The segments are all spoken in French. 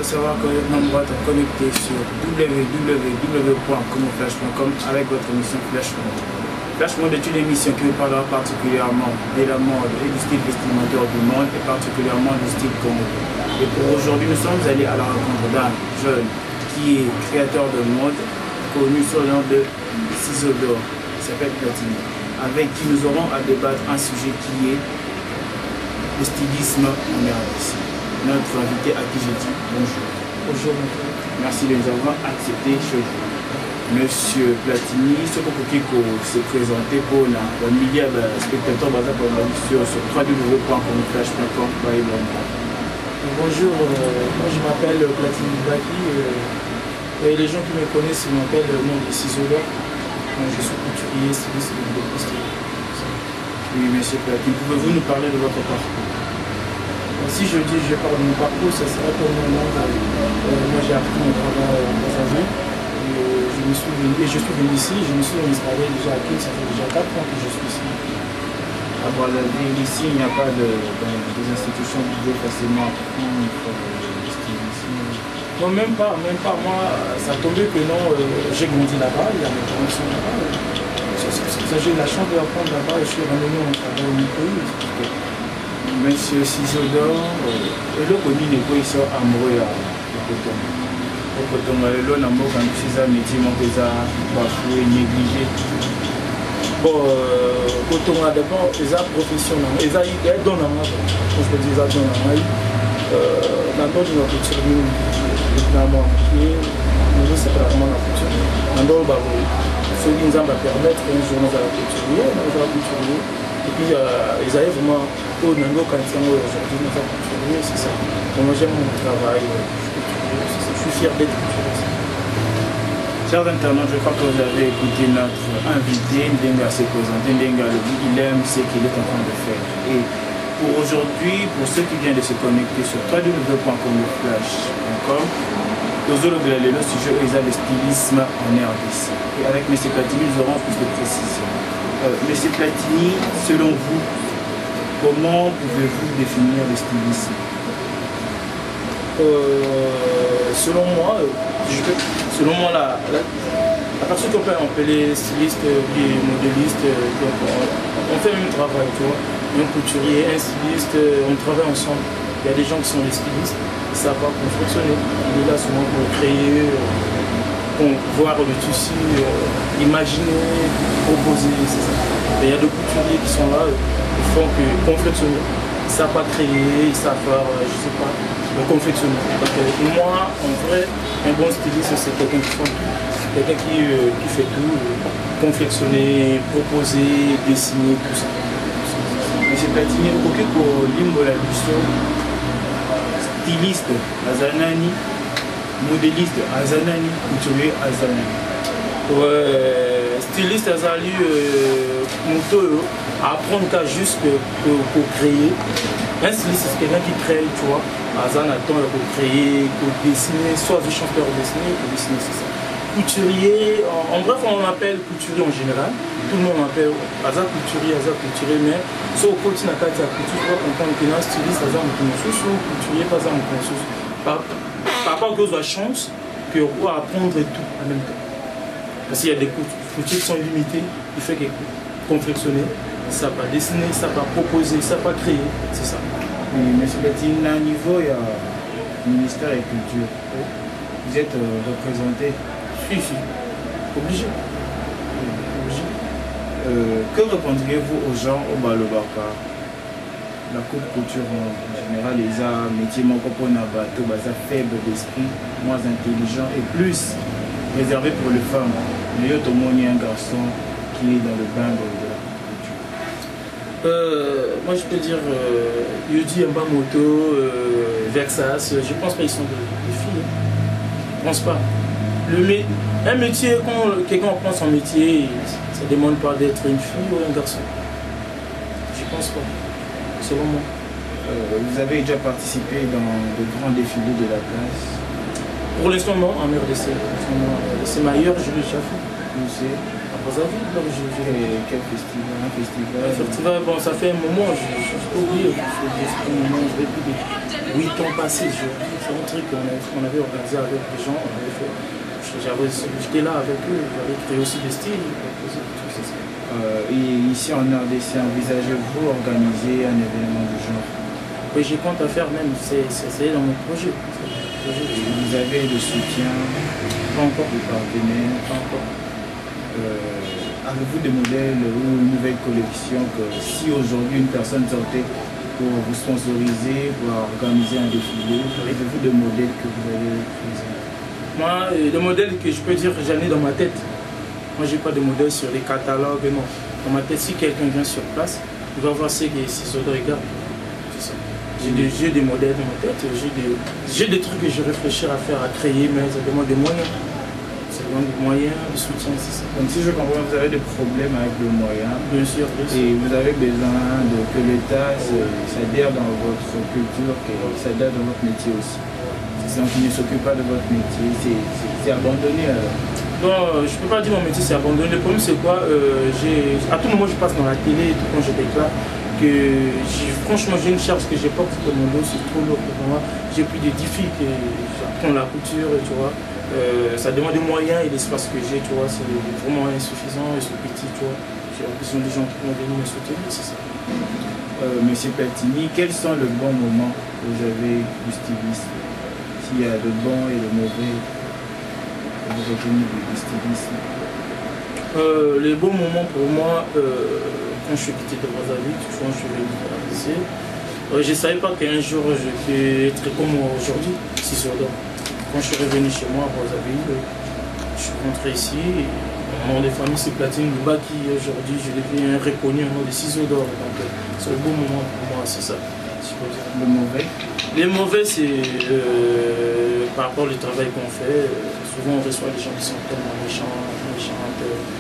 savoir que nous va être connecté sur www.comoflash.com avec votre émission Flash Mode. Flash Mode est une émission qui vous parlera particulièrement de la mode et du style vestimentaire du monde et particulièrement du style congolais. Et pour aujourd'hui, nous sommes allés à la rencontre d'un jeune qui est créateur de mode, connu sous le nom de Ciseaux d'or, qui s'appelle Platini, avec qui nous aurons à débattre un sujet qui est le stylisme en RDC. Notre invité à qui j'ai dit bonjour. Bonjour. Merci de nous avoir accepté chez vous. Monsieur Platini, ce que vous se présenter pour la milliers de spectateurs basés sur www.comoflash.com. Bonjour, moi je m'appelle Platini Baki. Et les gens qui me connaissent m'appellent le nom de Ciseaux d'or. Je suis couturier, styliste de style. Oui, monsieur Platini, pouvez-vous nous parler de votre parcours? Si je dis je parle de mon parcours, ça sera comme moi j'ai appris mon travail dans un jeu. Je suis venu ici, je me suis installé déjà à Kin, ça fait déjà 4 ans que je suis ici. À Brazzaville, ici, il n'y a pas des institutions qui peuvent facilement apprendre le stylisme. Non, même pas. Moi, ça a tombé que non, j'ai grandi là-bas, il y a mes parents qui sont là-bas. J'ai eu la chance d'apprendre là-bas et je suis ramené mon travail au pays. Monsieur Ciseaux d'or, et le connu n'est pas ici amoureux à Coton. Au Coton, le n'a pas quand tu sais métier, mon pèse bafoué, négligé. Bon, Coton a d'abord, ils ont professionnel, ils ont donné à moi, je peux dire, ils ont donné à moi. D'abord, je vais couture, finalement, nous c'est pas vraiment la couture. D'abord, ceux qui nous ont permettre un jour nous allons couturier, et puis ils avaient vraiment au Nango quand ils sont aujourd'hui nous allons couturier, c'est ça. Moi j'aime mon travail, je suis fier d'être couturier. Chers internautes, je crois que vous avez écouté notre invité, Ndenga s'est présenté, Ndenga le dit, il aime ce qu'il est en train de faire. Et pour aujourd'hui, pour ceux qui viennent de se connecter sur www.comoflash.com, nous allons regarder le sujet de stylisme en RDC. Et avec M. Platini, nous aurons plus de précision. M. Platini, selon vous, comment pouvez-vous définir le stylisme? Selon moi, la personne qu'on peut appeler styliste, qui est modéliste, on fait le même travail, tu vois. Un couturier, un styliste, on travaille ensemble. Il y a des gens qui sont des stylistes, ils savent pas comment fonctionner. Il est là souvent pour créer, pour voir le tissu, imaginer, proposer, c'est ça. Et il y a des couturiers qui sont là, ils font que confectionner. Ils ne savent pas créer, ils savent faire, je sais pas, confectionner. Donc, moi, en vrai, un bon styliste, c'est quelqu'un qui fait tout. Quelqu'un qui fait tout, confectionner, proposer, dessiner, tout ça. Monsieur Platini, vous pouvez pour l'immolation, styliste Azanani, modéliste Azanani, couturier Azanani. Ouais, styliste Azali, Mouto, apprendre qu'à juste pour créer. Un styliste, c'est quelqu'un qui crée, tu vois. Azan attend pour créer, pour dessiner, soit du chanteur dessiner, pour dessiner, c'est ça. Couturier, en bref, on l'appelle couturier en général. Tout le monde l'appelle Azan couturier, mais sauf au côté de la couture, tu vas comprendre que un styliste, Azan Moutonoussous, ou couturier, pas Azan Moutonoussous. Par rapport à la chance que on va apprendre tout en même temps. Parce qu'il y a des coutures qui sont limitées, il fait que confectionner, ça va dessiner, ça va proposer, ça va créer, c'est ça. Oui, monsieur Platini, à niveau, il y a le ministère de la Culture. Vous êtes représenté? Si, obligé. Que répondriez-vous aux gens au Balobaka? La coupe couture en général, les arts, métiers, mon copain bateau, faible d'esprit, moins intelligent et plus réservé pour les femmes. Mais il y a un garçon qui est dans le bain de la couture. Moi je peux dire Yudi Mbamoto, Vexas, je pense pas qu'ils sont des filles. Je pense pas. Un métier, quand quelqu'un prend son métier, ça ne demande pas d'être une fille ou un garçon. Je pense pas, selon moi. Vous avez déjà participé dans de grands défilés de la place? Pour l'instant non, en RDC. C'est ma ailleurs, je l'ai déjà fait. Où c'est? À Brazzaville. Quel festival? Un festival? Un festival, bon, ça fait un moment, je peux oublier. Ça fait un moment, ça fait plus de 8 ans passés. C'est un truc qu'on avait organisé avec des gens. J'étais là avec eux, j'avais créé aussi des styles. Et ici en RDC, envisagez-vous organiser un événement du genre? Oui, j'y compte à faire même, c'est dans mon projet. Vous avez le soutien? Pas encore. Des partenaires? Pas encore. Avez-vous des modèles ou une nouvelle collection que si aujourd'hui une personne sortait pour vous sponsoriser, pour organiser un défilé, avez-vous des modèles que vous allez présenter? Moi, le modèle que je peux dire, j'en ai dans ma tête. Moi, j'ai pas de modèle sur les catalogues, non. Dans ma tête, si quelqu'un vient sur place, il va voir ce que c'est sur le regard. C'est ça. J'ai des modèles dans ma tête, j'ai des trucs que je réfléchis à faire, à créer, mais ça demande des moyens. Ça demande des moyens, des soutiens, c'est ça. Donc si je comprends, vous avez des problèmes avec le moyen. Bien sûr, bien sûr. Et vous avez besoin que l'État s'adhère dans votre culture, qu'il s'adhère dans votre métier aussi. Donc il ne s'occupe pas de votre métier, c'est abandonné alors. Non, je ne peux pas dire mon métier c'est abandonné. Le problème c'est quoi, à tout moment je passe dans la télé et tout quand je déclare que franchement j'ai une charge que j'ai pas pour mon dos, c'est trop lourd pour moi. J'ai plus des défis que j'apprends la couture, tu vois. Ça demande des moyens et l'espace que j'ai, tu vois, c'est vraiment insuffisant et c'est petit, tu vois. J'ai besoin des gens qui vont venir me soutenir, c'est ça. Monsieur Platini, quels sont les bons moments que vous avez du stylisme? S'il y a le bon et le mauvais, vous retenez du stylisme? Les bons moments pour moi, quand je suis quitté de Brazzaville, quand je suis venu à la RDC, je ne savais pas qu'un jour je vais être comme aujourd'hui, 6 heures d'or. Quand je suis revenu chez moi à Brazzaville, je suis rentré ici, mon nom de famille c'est Platini Louba qui aujourd'hui je deviens reconnu au nom de 6 heures d'or. Donc c'est le bon moment pour moi, c'est ça. Le mauvais? Les mauvais, c'est par rapport au travail qu'on fait. Souvent, on reçoit des gens qui sont tellement méchantes,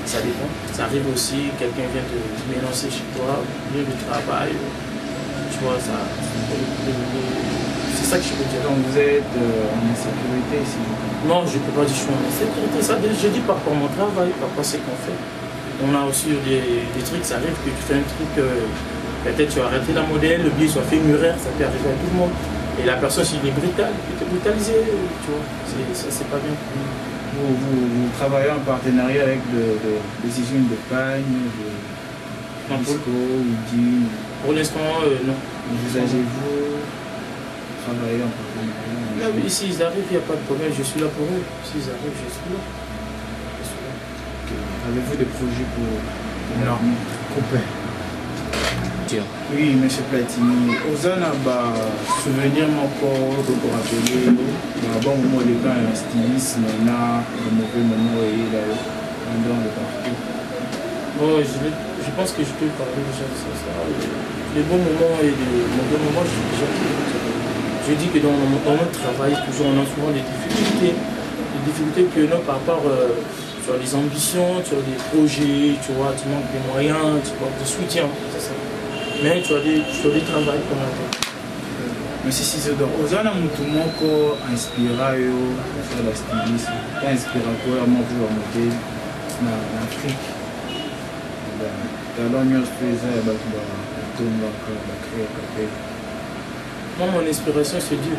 ça dépend. Ça arrive aussi, quelqu'un vient te mélancer chez toi, bien le travail. Tu vois, ça. C'est ça que je peux dire. Donc, vous êtes en insécurité ici? Non, je ne peux pas dire que je suis en insécurité. Ça, je dis par rapport à mon travail, par rapport à ce qu'on fait. On a aussi des trucs, ça arrive que tu fais un truc. Peut-être tu as arrêté la modèle, le billet soit fait mûrir, ça peut arriver à tout le monde. Et la personne, s'il est brutal, il peut te brutaliser, tu vois. Ça, c'est pas bien. Vous travaillez en partenariat avec des usines de pagne, de Disco ou Dean? Pour l'instant, non. Envisagez-vous travailler en partenariat? Là, oui, s'ils arrivent, il n'y a pas de problème, je suis là pour eux. S'ils arrivent, je suis là. Okay. Avez-vous des projets pour l'armée? Oui, M. Platini, Ozana, souvenir mon corps, pour rappeler, bon moment de quand un stylisme, là, le mauvais moment est là, en dehors de partout. Bon, je pense que je peux parler déjà de ça. Les bons moments et les mauvais moments, je dis que dans notre travail, toujours, on a souvent des difficultés. Des difficultés que nous, par rapport sur les ambitions, sur les projets, tu vois, tu manques des moyens, tu manques de soutien, c'est ça. Mais tu as des travails qu'on a fait. Monsieur Cisedo, Ozana Mutumoko inspira sur la stylisme, inspira pour un modèle en Afrique. Dans l'Union Spéciale, moi, mon inspiration, c'est Dieu.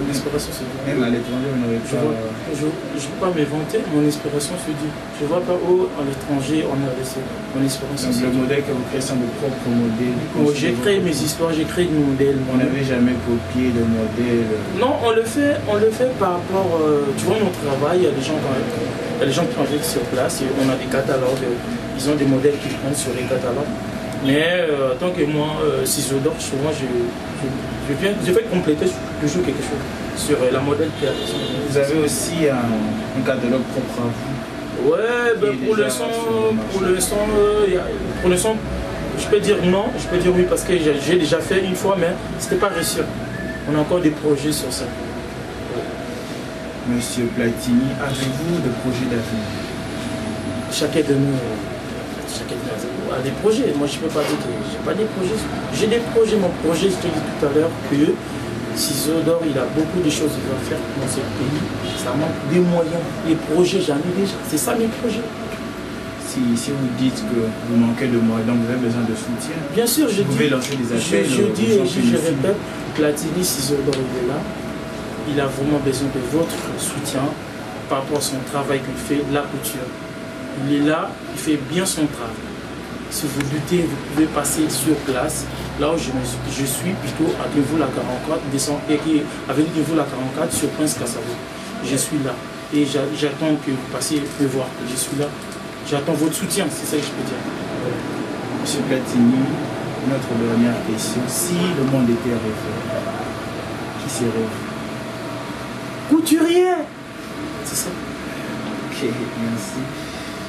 Mon inspiration, c'est Dieu. Même à l'étranger, vous n'avez pas... Je ne peux pas m'inventer, mon inspiration, c'est Dieu. Je ne vois pas où, à l'étranger, on a laissé. Mon inspiration, c'est Dieu. Le modèle que vous créez, c'est vos propres modèles. J'ai créé mes histoires, j'ai créé des modèles. On n'avait jamais copié de modèles. Non, on le fait par rapport... tu vois, mon travail, il y a des gens qui travaillent sur place, et on a des catalogues, ils ont des modèles qui prennent sur les catalogues. Mais tant que moi, si je dors, souvent, je vais compléter toujours quelque chose sur la modèle qui a. Vous avez aussi un catalogue propre à vous? Ouais, ben pour l'instant, je peux dire non, je peux dire oui parce que j'ai déjà fait une fois, mais c'était pas réussi. On a encore des projets sur ça. Monsieur Platini, avez-vous des projets d'avenir? Chacun de nous a des projets. Moi, je ne peux pas dire que j'ai pas des projets. J'ai des projets. Mon projet, je te dis tout à l'heure que Ciseaux d'or, il a beaucoup de choses à faire dans ce pays. Ça manque des moyens. Les projets, j'en ai déjà. C'est ça mes projets. Si vous dites que vous manquez de moyens, donc vous avez besoin de soutien, bien sûr, vous pouvez lancer des appels. Je dis et je répète, Platini Ciseaux d'or, il est là. Il a vraiment besoin de votre soutien par rapport à son travail qu'il fait, la couture. Il est là, il fait bien son travail. Si vous doutez, vous pouvez passer sur place. Là où je suis, plutôt à Niveau la 44, avec Niveau la 44 sur Prince Kassavo. Je suis là. Et j'attends que vous passiez me voir. Je suis là. J'attends votre soutien, c'est ça que je peux dire. Monsieur Platini, notre dernière question. Si le monde était rêvé, qui serait vous? Couturier. C'est ça. Ok, merci.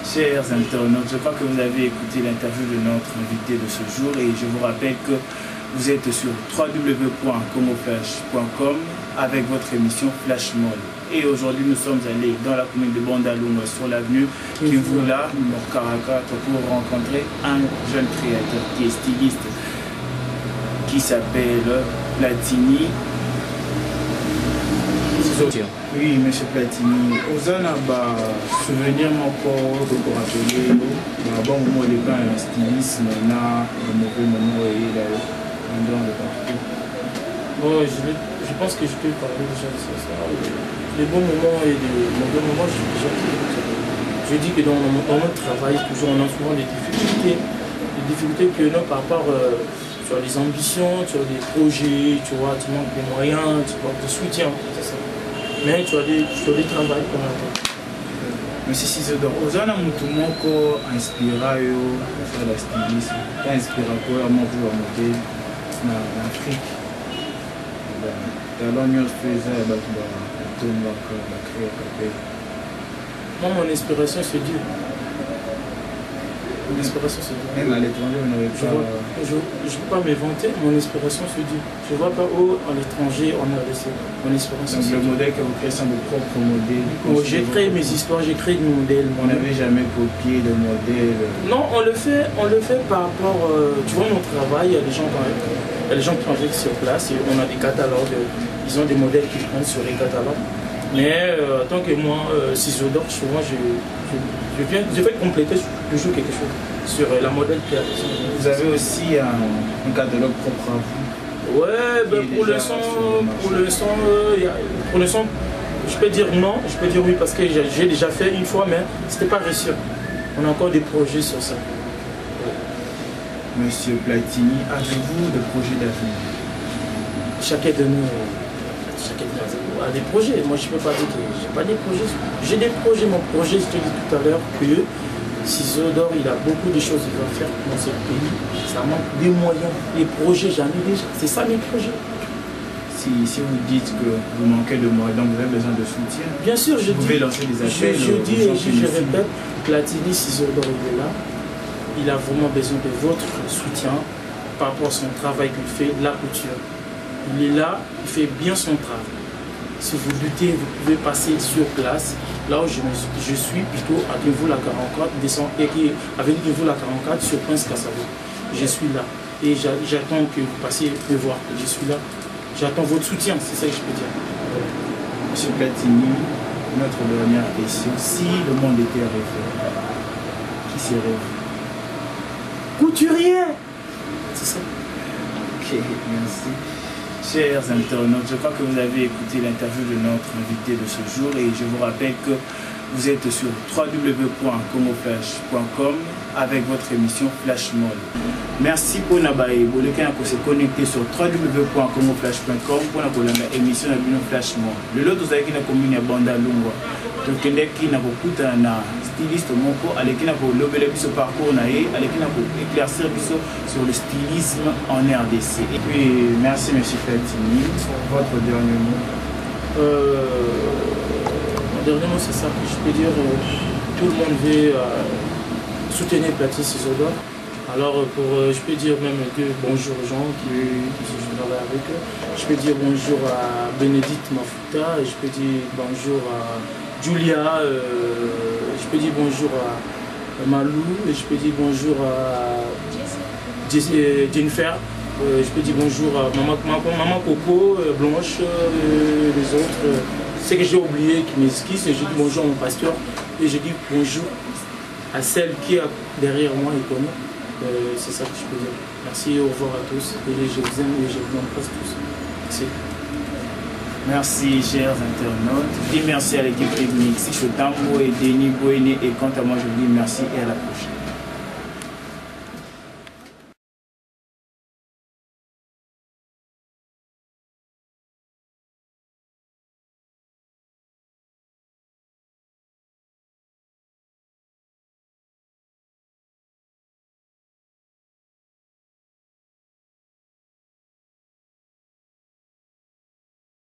Chers internautes, je crois que vous avez écouté l'interview de notre invité de ce jour et je vous rappelle que vous êtes sur www.congoflash.com avec votre émission Flash Mode. Et aujourd'hui, nous sommes allés dans la commune de Bandalunga sur l'avenue Kimvula, Mokaraka, pour rencontrer un jeune créateur qui est styliste, qui s'appelle Platini. Oui, monsieur Platini, Ozana va souvenir mon corps pour rappeler bon moment de quand un styliste maintenant le mauvais moment et là dans le parcours. Bon, je pense que je peux parler déjà de ça. Les bons moments et les mauvais moments, je dis que dans notre travail, toujours on a souvent des difficultés. Des difficultés que nous par rapport sur les ambitions, sur les projets, tu vois, tu manques de moyens, tu manques de soutien, c'est ça. Mais tu as des travails qu'on a fait. Monsieur Ciseaux d'or, Ozana Moutoumoko inspira sur la stylisme, inspira quoi à mon modèle en Afrique. Dans l'Union faisait la créer. Moi, mon inspiration, c'est Dieu. Mon inspiration, c'est Dieu. Même à l'étranger, vous n'avez pas... Je ne peux pas m'inventer, mon inspiration, c'est Dieu. Je ne vois pas où, à l'étranger, on a laissé. Mon inspiration, donc le modèle que vous créez sont vos propres modèles. J'ai créé mes histoires, j'ai créé des modèles. On n'avait jamais copié de modèles. Non, on le fait par rapport... tu vois, mon travail, il y a des gens qui travaillent sur place, et on a des catalogues, ils ont des modèles qui prennent sur les catalogues. Mais tant que moi, Ciseaux d'or, souvent, je vais compléter toujours quelque chose sur la modèle qui a. Vous avez aussi un catalogue propre à vous? Ouais, ben pour l'instant, je peux dire non, je peux dire oui parce que j'ai déjà fait une fois, mais c'était pas réussi. On a encore des projets sur ça. Monsieur Platini, avez-vous des projets d'avenir? Chacun de nous a des projets. Moi, je ne peux pas dire que je n'ai pas des projets. J'ai des projets. Mon projet, je te dis tout à l'heure que Ciseaux d'or, il a beaucoup de choses à faire dans ce pays. Ça manque des moyens. Les projets, j'en ai déjà. C'est ça mes projets. Si vous dites que vous manquez de moyens, donc vous avez besoin de soutien, bien sûr, vous pouvez lancer des appels. Je dis et je répète, Platini Ciseaux d'or, il est là. Il a vraiment besoin de votre soutien par rapport à son travail qu'il fait, la couture. Il est là, il fait bien son travail. Si vous doutez, vous pouvez passer sur place. Là où je suis, plutôt à Niveau la 44, avec Niveau la 44 sur Prince Kassavo. Je suis là. Et j'attends que vous passiez me voir. Je suis là. J'attends votre soutien, c'est ça que je peux dire. Monsieur Platini, notre dernière question. Si le monde était rêvé, qui serait vous? Couturier. C'est ça. Ok, merci. Chers internautes, je crois que vous avez écouté l'interview de notre invité de ce jour et je vous rappelle que vous êtes sur www.congoflash.com avec votre émission Flash Mode. Merci pour se connecter sur www.congoflash.com pour l'émission de Flash Mode. Le lot de la commune de Bandalunga. Donc, il y a styliste moko alekina ko lobele biso parcours na ye alekina ko éclaircir biso sur le stylisme en RDC. Et puis merci monsieur Platini, votre dernier mot. Mon dernier mot c'est ça, je peux dire tout le monde veut soutenir Platini Ciseaux d'or. Alors je peux dire même que bonjour aux gens qui je travaille avec eux. Je peux dire bonjour à Bénédicte Mafuta, et je peux dire bonjour à Julia, je peux dire bonjour à Malou, et je peux dire bonjour à Jennifer. Je peux dire bonjour à maman Coco, Blanche, les autres. C'est que j'ai oublié qui m'esquisse. Je dis bonjour à mon pasteur et je dis bonjour à celle qui est derrière moi et connaît. C'est ça que je peux dire. Merci, au revoir à tous. Et je vous aime et je vous embrasse tous. Merci. Merci, chers internautes. Je dis merci à l'équipe technique, Sichotambo et Denis Boéné. Et quant à moi, je vous dis merci et à la prochaine.